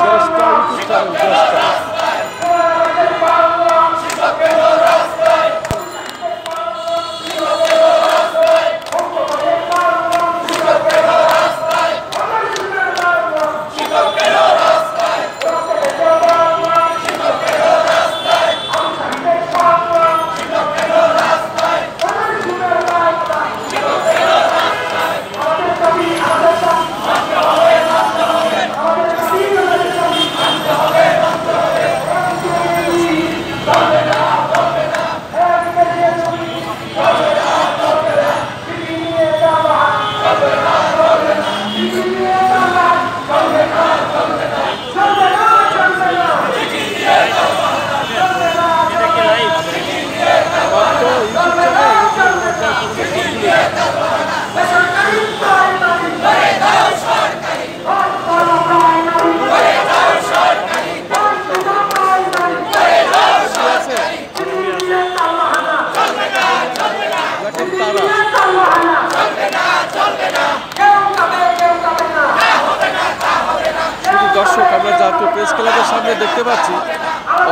দেশটা YouTube channel দেশটা দর্শক আমরা জাতীয় প্রেস ক্লাবের সামনে দেখতে পাচ্ছি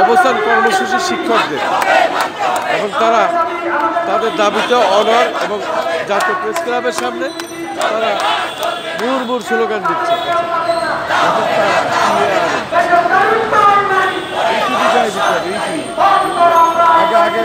অবস্থান কর্মসূচি শিক্ষকদের এবং তারা তাদের দাবিতে অনর এবং জাতীয় প্রেস ক্লাবের সামনে তারা মুহুর্মুহু স্লোগান দিচ্ছে। আগে আগে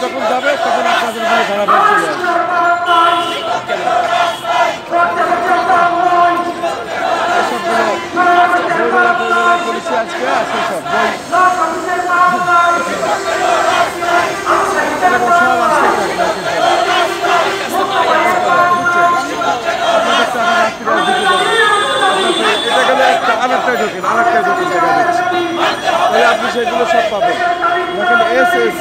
যখন যাবে তখন আপনাদের ধারাবাহিক চলে আসবে করেছি আজকে আছে সব এটা গেলে একটা আরেকটাই ঢোকেন দেখা যাচ্ছে তাহলে আপনি সেগুলো সব পাবেন। দেখেন এস এস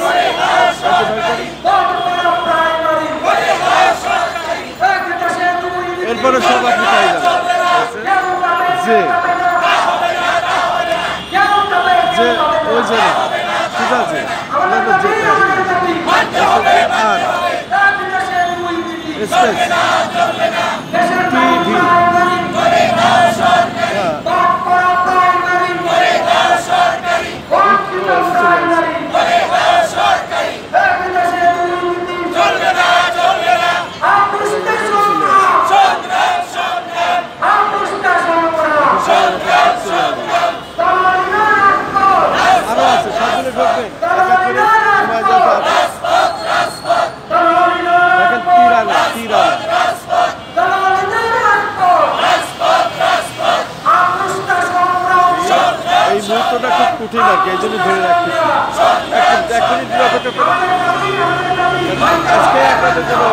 এরপরে সব আপনি পাই যাবেন যে ওই যে ঠিক আছে আর স্পেস টিভি আরো আছে সবগুলো ঢুকবেন দেখেন তিরালা এই মুহূর্তটা খুব কঠিন আর কি, এই জন্য ধরে রাখতেছি। এক মিনিট অপেক্ষা করুন, আজকে আপনাদের জন্য